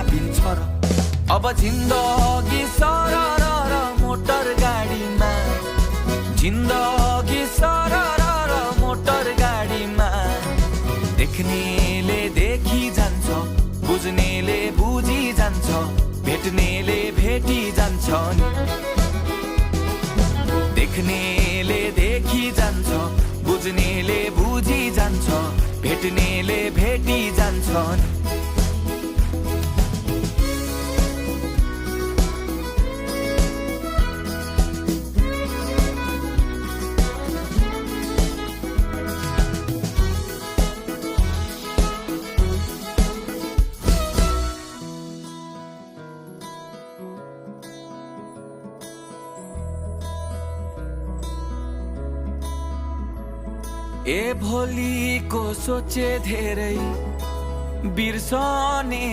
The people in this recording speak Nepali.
पिन्छ र अब जिन्दगी सरर र मोटर गाडीमा जिन्दगी सरर र मोटर गाडीमा देख्नेले देखी जान्छ बुझ्नेले बुझी जान्छ भेट्नेले भेटी जान्छ देख्नेले देखी जान्छ बुझ्नेले बुझी जान्छ भेट्नेले भेटी जान्छन् ए भोलिको सोचे धेरै बिर्सने